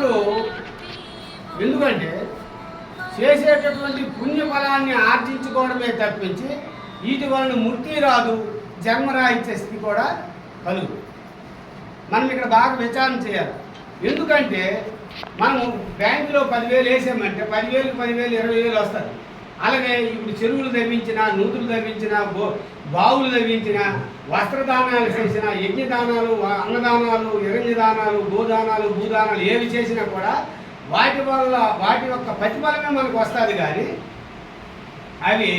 వాళ్ళు ఎందుకంటే చేసేటటువంటి పుణ్యఫలాన్ని ఆర్జించుకోవడమే తప్పించి వీటి వలన ముక్తి రాదు, జన్మరాహిత్య స్థితి కూడా కలుగు. మనం ఇక్కడ బాగా విచారణ చేయాలి. ఎందుకంటే మనం బ్యాంకులో 10,000 వేసామంటే 10,000, 20,000 వస్తుంది. అలాగే ఇప్పుడు చెరువులు తవ్వించిన, నూతులు తవ్వించిన, బావులు తవ్వించిన, వస్త్రదానాలు చేసిన, యజ్ఞదానాలు, అన్నదానాలు, నిరంజదానాలు, గోదానాలు, భూదానాలు ఏవి చేసినా కూడా వాటి వల్ల వాటి యొక్క ప్రతిఫలమే మనకు వస్తుంది. కానీ అవి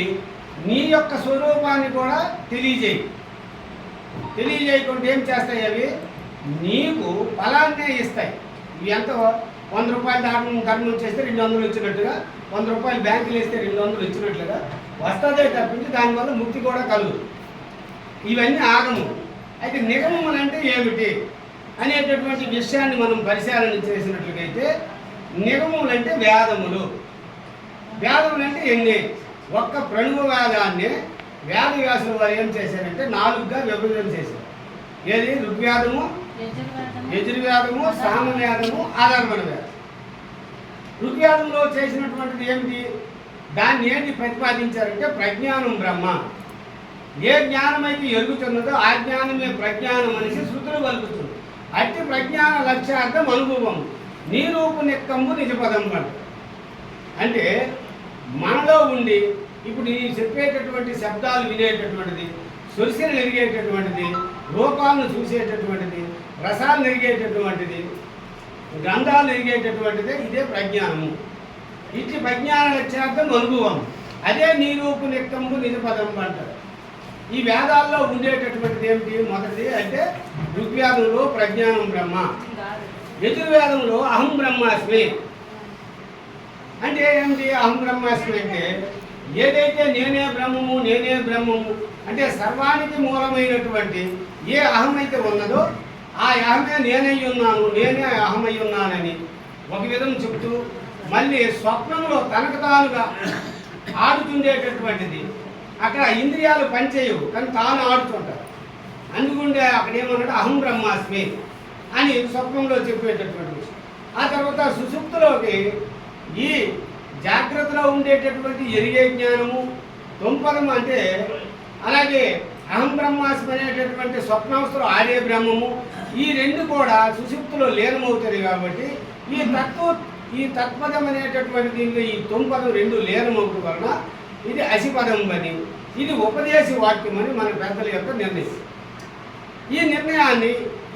నీ యొక్క స్వరూపాన్ని కూడా తెలియజేయకుండా ఏం చేస్తాయి? అవి నీకు ఫలాన్నే ఇస్తాయి. ఇవి ఎంత 100 రూపాయలు ధర్మం చేస్తే 200 వచ్చినట్టుగా, 100 రూపాయలు బ్యాంకులు వేస్తే 200 వచ్చినట్లుగా వస్తుందే తప్పించి దానివల్ల ముక్తి కూడా కలుగు. ఇవన్నీ ఆగము. అయితే నిగమములు అంటే ఏమిటి అనేటటువంటి విషయాన్ని మనం పరిశీలన చేసినట్లయితే నిగమములు అంటే వేదములు. వేదములు అంటే ఎన్ని? ఒక్క ప్రణవ వేదాన్ని వేదవ్యాసుల వారు ఏం చేశారంటే 4గా విభజన చేశారు. ఏది? ఋగ్వేదము, యజుర్వేదము, సామవేదము, అధర్వణ వేదం. ఋగ్వేదంలో చేసినటువంటిది ఏమిటి? దాన్ని ఏంటి ప్రతిపాదించారంటే ప్రజ్ఞానం బ్రహ్మ. ఏ జ్ఞానం అయితే ఎరుగుతున్నదో ఆ జ్ఞానమే ప్రజ్ఞానం అనేసి శృతులు పలుకుతుంది. అట్టి ప్రజ్ఞాన లక్ష్యార్థం అనుభవం. నీరూపు నిక్కము నిజపదం పంట. అంటే మనలో ఉండి ఇప్పుడు ఈ చెప్పేటటువంటి శబ్దాలు వినేటటువంటిది, స్పర్శలు ఎరిగేటటువంటిది, రూపాలను చూసేటటువంటిది, రసాలు ఎరిగేటటువంటిది, గ్రంథాలు ఎరిగేటటువంటిదే ఇదే ప్రజ్ఞానము. ఇట్టి ప్రజ్ఞాన లక్ష్యార్థం అనుభవం. అదే నీరూపు నిక్కము నిజపదం అంటారు. ఈ వేదాల్లో ఉండేటటువంటిది ఏమిటి? మొదటిది అంటే ఋగ్వేదంలో ప్రజ్ఞానం బ్రహ్మ, యజుర్వేదంలో అహం బ్రహ్మాస్మి. అంటే ఏమిటి అహం బ్రహ్మాస్మి అంటే ఏదైతే నేనే బ్రహ్మము అంటే సర్వానికి మూలమైనటువంటి ఏ అహం అయితే ఉన్నదో ఆ అహమే నేనై ఉన్నాను, నేనే అహమై ఉన్నానని ఒక విధం చెప్తూ మళ్ళీ స్వప్నంలో తనకు తానుగా ఆడుతుండేటటువంటిది. అక్కడ ఇంద్రియాలు పనిచేయవు కానీ తాను ఆడుతుంటారు. అందుకుంటే అక్కడ ఏమన్నాడు? అహం బ్రహ్మాస్మి అని స్వప్నంలో చెప్పేటటువంటి విషయం. ఆ తర్వాత సుషుప్తిలోకి ఈ జాగ్రత్తలో ఉండేటటువంటి ఎరిగే జ్ఞానము, తొంపదము అంటే అలాగే అహం బ్రహ్మాస్మి అనేటటువంటి స్వప్నావస్థలో ఆడే బ్రహ్మము, ఈ రెండు కూడా సుషుప్తిలో లీనమవుతుంది. కాబట్టి ఈ తత్పదం అనేటటువంటి దీనిలో ఈ తొంపదం రెండు లీనమవుతు వలన ఇది అసిపదం అని, ఇది ఉపదేశ వాక్యం అని మన పెద్దల యొక్క నిర్ణయం. ఈ నిర్ణయాన్ని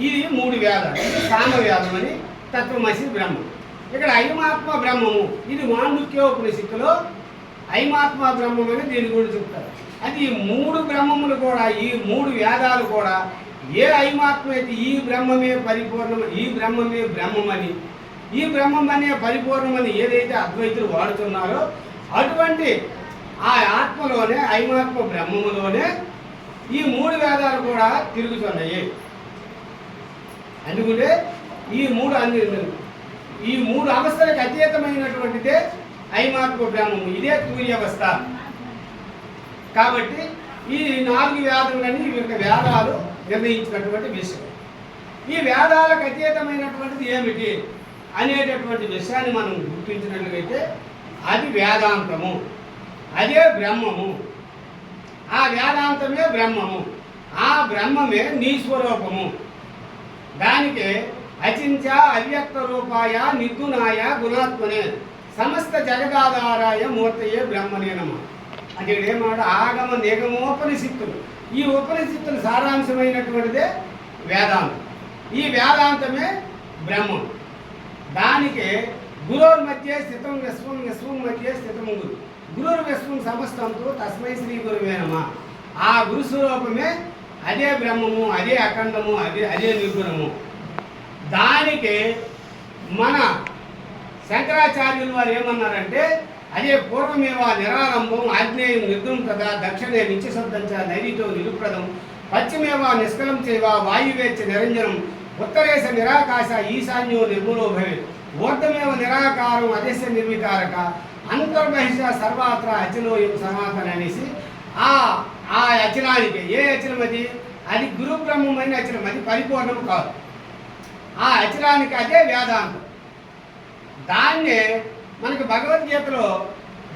ఇది 3 వేదాలు. సామవేదం అని తత్వమసి బ్రహ్మం. ఇక్కడ ఐమాత్మ బ్రహ్మము, ఇది మాండుక్యోపనిషత్తులో ఐమాత్మ బ్రహ్మం అని దీని గురించి చెప్తారు. అది ఈ 3 బ్రహ్మములు కూడా, ఈ 3 వేదాలు కూడా ఏ ఐమాత్మ అయితే ఈ బ్రహ్మమే పరిపూర్ణం, ఈ బ్రహ్మమే బ్రహ్మమని, ఈ బ్రహ్మమనే పరిపూర్ణమని ఏదైతే అద్వైతులు వాడుతున్నారో అటువంటి ఆ ఆత్మలోనే, ఐమాత్మ బ్రహ్మములోనే ఈ 3 వేదాలు కూడా తిరుగుతున్నాయి. అందుకుంటే ఈ మూడు అవస్థలకు అతీతమైనటువంటిదే ఐమాత్మ బ్రహ్మము. ఇదే తూర్యవస్థ. కాబట్టి ఈ 4 వేదములని ఈ వేదాలు నిర్ణయించినటువంటి విషయం. ఈ వేదాలకు అతీతమైనటువంటిది ఏమిటి అనేటటువంటి విషయాన్ని మనం గుర్తించినట్లయితే అది వేదాంతము, అదే బ్రహ్మము. ఆ వేదాంతమే బ్రహ్మము, ఆ బ్రహ్మమే నీ స్వరూపము. దానికి అచించ అవ్యక్త రూపాయ నిర్గుణాయ గుణాత్మనే సమస్త జగదాధారాయ మూర్తయే బ్రహ్మనే నమః. అంటే ఇక్కడ ఏమన్నాడు? ఆగమ నిగమోపనిషత్తులు. ఈ ఉపనిషత్తుల సారాంశమైనటువంటిదే వేదాంతం. ఈ వేదాంతమే బ్రహ్మం. దానికి గురోర్ మధ్య స్థితం విశ్వం, విశ్వం మధ్య స్థితం గురు. గురుర్ విశ్వం సమస్తంతో తస్మై శ్రీ గురువే నమః. ఆ గురు స్వరూపమే అదే బ్రహ్మము, అదే అఖండము, అదే నిర్గుణము. దానికి మన శంకరాచార్యులు వారు ఏమన్నారంటే అదే పూర్వమేవ నిరారంభం ఆగ్నేయం నిర్గుణం కదా దక్షిణే నిత్యశబ్దంచ నైరితో నిరుప్రదం పశ్చిమేవ నిష్కలం చేవ వాయువేచ్చ నిరంజనం ఉత్తరేశ నిరాకాశ ఈశాన్యో నిర్మూలో భవే ఊర్ధమేవ నిరాకారం అదేశ నిర్వికారక అంతర్బహిష సర్వాత్ర అచలోయం సనాతన అనేసి ఆ అచలానికి ఏ అచలం అది గురు బ్రహ్మమైన అచలం, అది పరిపూర్ణము కాదు. ఆ అచలానికి అదే వేదాంతం. దాన్నే మనకి భగవద్గీతలో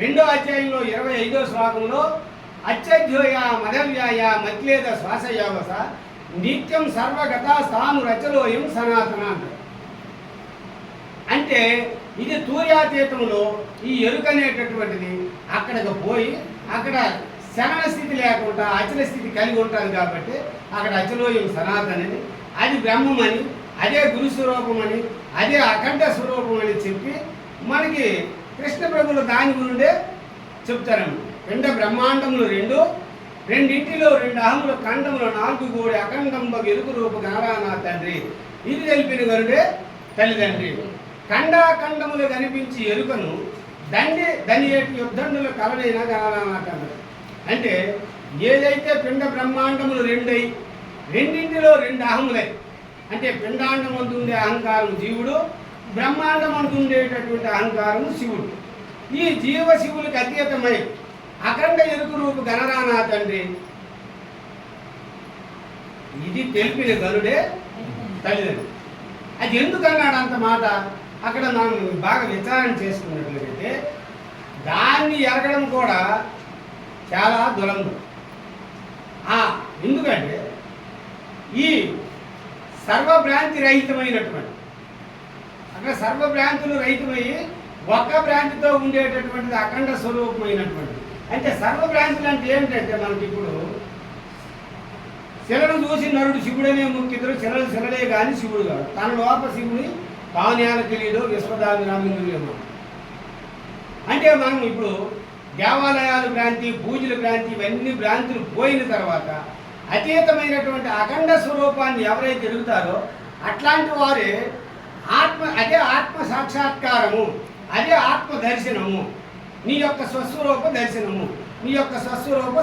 2వ అధ్యాయంలో 25వ శ్లోకంలో అత్యధ్యోయ మదవ్యాయ మత్లేద శ్వాసయోగస నిత్యం సర్వగత స్థాను రచలోయం సనాతన అంటారు. అంటే ఇది తూర్యాతీతంలో ఈ ఎరుక అనేటటువంటిది అక్కడికి పోయి అక్కడ శరణ స్థితి లేకుండా అచల స్థితి కలిగి ఉంటుంది కాబట్టి అక్కడ అచలోయం సనాతనని, అది బ్రహ్మమని, అదే గురు స్వరూపమని, అదే అఖండ స్వరూపం అని చెప్పి మనకి కృష్ణ ప్రభువులు దాని గురిండే చెప్తారన్నమాట. పిండ బ్రహ్మాండములు రెండింటిలో 2 అహములు ఖండములు 4 గోడి అఖండంబ ఎరుకు రూపు గణరానా తండ్రి, ఇది తెలిపిన గరుడే తల్లిదండ్రి. ఖండాఖండములు కనిపించి ఎరుకను దాని యుద్ధండుల కలనైన గణరానా తండ్రి. అంటే ఏదైతే పిండ బ్రహ్మాండములు రెండింటిలో 2 అహములై, అంటే పిండాండం అంటూ ఉండే అహంకారం జీవుడు, బ్రహ్మాండం అంటూ ఉండేటటువంటి అహంకారము శివుడు. ఈ జీవ శివులకు అతీతమై అఖండ ఎరుకు రూపు గణరానా తండ్రి, ఇది తెలిపిన గనుడే తల్లిదండ్రులు. అది ఎందుకన్నాడు అంత మాట? అక్కడ మనం బాగా విచారణ చేసుకున్నట్లయితే దాన్ని ఎరగడం కూడా చాలా దురంగం. ఎందుకంటే ఈ సర్వభ్రాంతి రహితమైనటువంటి, అక్కడ సర్వభ్రాంతులు రహితమయ్యి ఒక్క భ్రాంతితో ఉండేటటువంటిది అఖండ స్వరూపమైనటువంటిది. అంటే సర్వభ్రాంతులు అంటే ఏంటంటే మనకి ఇప్పుడు శిలను చూసి నరుడు శివుడనే ముఖ్యుడు, శిలడే కానీ శివుడు కాదు. తన లోప శివుని పావన్యాల తెలియదు విశ్వదాభిరామిందులేమో. అంటే మనం ఇప్పుడు దేవాలయాలు భ్రాంతి, పూజల భ్రాంతి, ఇవన్నీ భ్రాంతులు పోయిన తర్వాత అతీతమైనటువంటి అఖండ స్వరూపాన్ని ఎవరైతే ఎరుగుతారో అట్లాంటి వారే అదే ఆత్మ సాక్షాత్కారము, అదే ఆత్మ దర్శనము, నీ యొక్క స్వస్వరూప దర్శనము, నీ యొక్క స్వస్వరూప